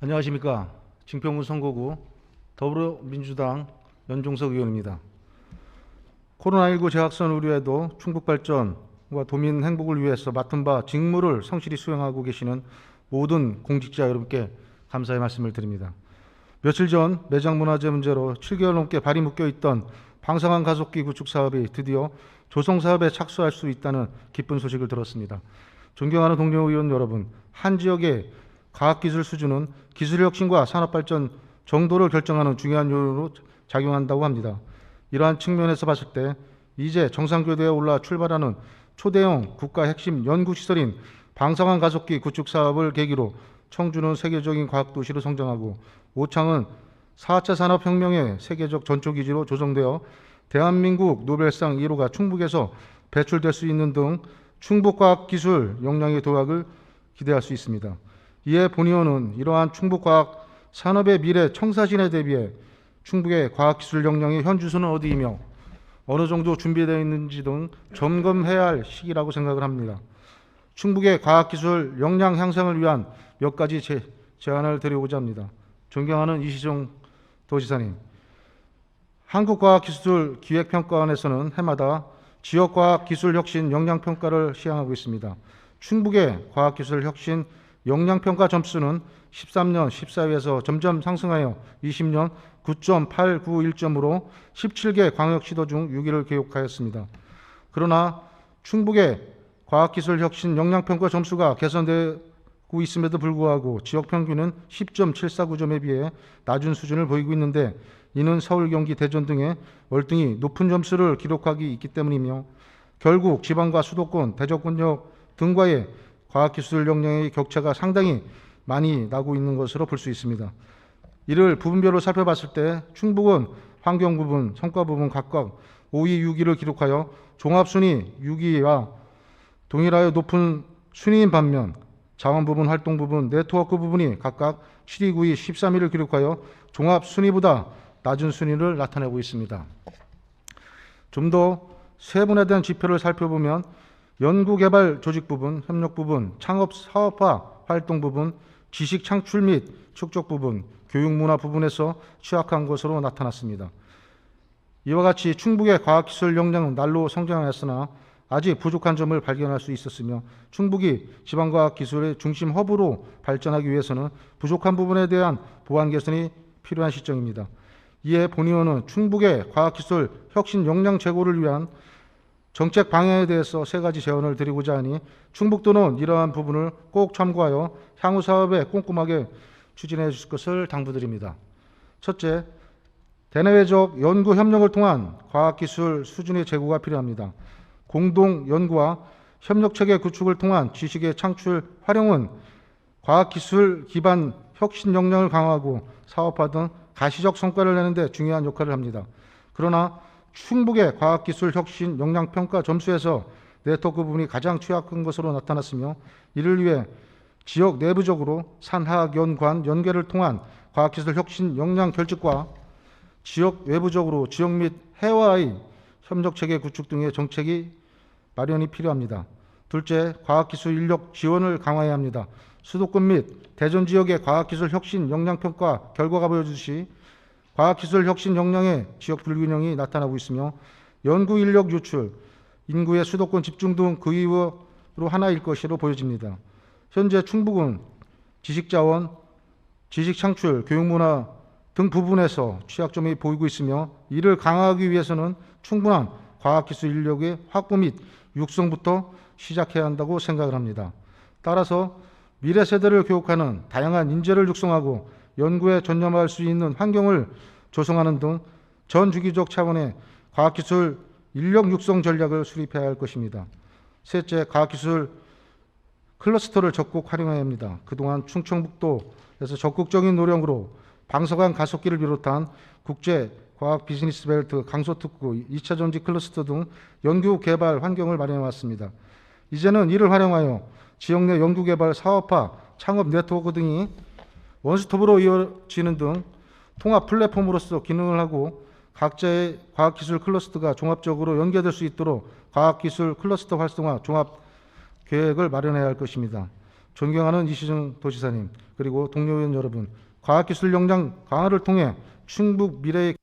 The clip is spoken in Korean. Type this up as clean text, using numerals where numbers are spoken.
안녕하십니까. 증평군 선거구 더불어민주당 연종석 의원입니다. 코로나19 재확산 우려에도 충북 발전과 도민 행복을 위해서 맡은 바 직무를 성실히 수행하고 계시는 모든 공직자 여러분께 감사의 말씀을 드립니다. 며칠 전 매장문화재 문제로 7개월 넘게 발이 묶여있던 방사관 가속기 구축 사업이 드디어 조성 사업에 착수할 수 있다는 기쁜 소식을 들었습니다. 존경하는 동료 의원 여러분, 한 지역의 과학기술 수준은 기술혁신과 산업발전 정도를 결정하는 중요한 요인으로 작용한다고 합니다. 이러한 측면에서 봤을 때 이제 정상궤도에 올라 출발하는 초대형 국가 핵심 연구시설인 방사관 가속기 구축 사업을 계기로 청주는 세계적인 과학도시로 성장하고 오창은 4차 산업혁명의 세계적 전초기지로 조성되어 대한민국 노벨상 1호가 충북에서 배출될 수 있는 등 충북과학기술 역량의 도약을 기대할 수 있습니다. 이에 본 의원은 이러한 충북과학 산업의 미래 청사진에 대비해 충북의 과학기술 역량의 현주소는 어디이며 어느 정도 준비되어 있는지 등 점검해야 할 시기라고 생각을 합니다. 충북의 과학기술 역량 향상을 위한 몇 가지 제안을 드리고자 합니다. 존경하는 이시정 도지사님, 한국과학기술기획평가원에서는 해마다 지역과학기술혁신 역량평가를 시행하고 있습니다. 충북의 과학기술혁신 역량평가 점수는 13년 14위에서 점점 상승하여 20년 9.891점으로 17개 광역시도 중 6위를 기록하였습니다. 그러나 충북의 과학기술혁신 역량평가 점수가 개선되고 있음에도 불구하고 지역평균은 10.749점에 비해 낮은 수준을 보이고 있는데 이는 서울, 경기, 대전 등의 월등히 높은 점수를 기록하기 있기 때문이며 결국 지방과 수도권, 대저권역 등과의 과학기술 역량의 격차가 상당히 많이 나고 있는 것으로 볼 수 있습니다. 이를 부분별로 살펴봤을 때 충북은 환경 부분, 성과 부분 각각 5위, 6위를 기록하여 종합순위 6위와 동일하여 높은 순위인 반면 자원 부분, 활동 부분, 네트워크 부분이 각각 7위, 9위, 13위를 기록하여 종합순위보다 낮은 순위를 나타내고 있습니다. 좀 더 세분화된 지표를 살펴보면 연구개발 조직 부분, 협력 부분, 창업 사업화 활동 부분, 지식 창출 및 축적 부분, 교육 문화 부분에서 취약한 것으로 나타났습니다. 이와 같이 충북의 과학기술 역량은 날로 성장하였으나 아직 부족한 점을 발견할 수 있었으며 충북이 지방과학기술의 중심 허브로 발전하기 위해서는 부족한 부분에 대한 보완 개선이 필요한 시점입니다. 이에 본 의원은 충북의 과학기술 혁신 역량 제고를 위한 정책 방향에 대해서 세 가지 제언을 드리고자 하니 충북도는 이러한 부분을 꼭 참고하여 향후 사업에 꼼꼼하게 추진해 주실 것을 당부드립니다. 첫째, 대내외적 연구 협력을 통한 과학기술 수준의 제고가 필요합니다. 공동 연구와 협력체계 구축을 통한 지식의 창출 활용은 과학기술 기반 혁신 역량을 강화하고 사업화 등 가시적 성과를 내는 데 중요한 역할을 합니다. 그러나 충북의 과학기술 혁신 역량평가 점수에서 네트워크 부분이 가장 취약한 것으로 나타났으며 이를 위해 지역 내부적으로 산하연관 연계를 통한 과학기술 혁신 역량 결집과 지역 외부적으로 지역 및 해와의 협력체계 구축 등의 정책이 마련이 필요합니다. 둘째, 과학기술 인력 지원을 강화해야 합니다. 수도권 및 대전 지역의 과학기술 혁신 역량평가 결과가 보여주듯이 과학기술 혁신 역량의 지역 불균형이 나타나고 있으며 연구 인력 유출, 인구의 수도권 집중 등 그 이유로 하나일 것으로 보여집니다. 현재 충북은 지식자원, 지식창출, 교육문화 등 부분에서 취약점이 보이고 있으며 이를 강화하기 위해서는 충분한 과학기술 인력의 확보 및 육성부터 시작해야 한다고 생각을 합니다. 따라서 미래 세대를 교육하는 다양한 인재를 육성하고 연구에 전념할 수 있는 환경을 조성하는 등 전주기적 차원의 과학기술 인력 육성 전략을 수립해야 할 것입니다. 셋째, 과학기술 클러스터를 적극 활용해야 합니다. 그동안 충청북도에서 적극적인 노력으로 방사관 가속기를 비롯한 국제 과학 비즈니스 벨트, 강소특구, 2차 전지 클러스터 등 연구 개발 환경을 마련해 왔습니다. 이제는 이를 활용하여 지역 내 연구 개발 사업화, 창업 네트워크 등이 원스톱으로 이어지는 등 통합 플랫폼으로서 기능을 하고 각자의 과학기술 클러스터가 종합적으로 연계될 수 있도록 과학기술 클러스터 활성화 종합 계획을 마련해야 할 것입니다. 존경하는 이시정 도지사님, 그리고 동료 의원 여러분, 과학기술 역량 강화를 통해 충북 미래의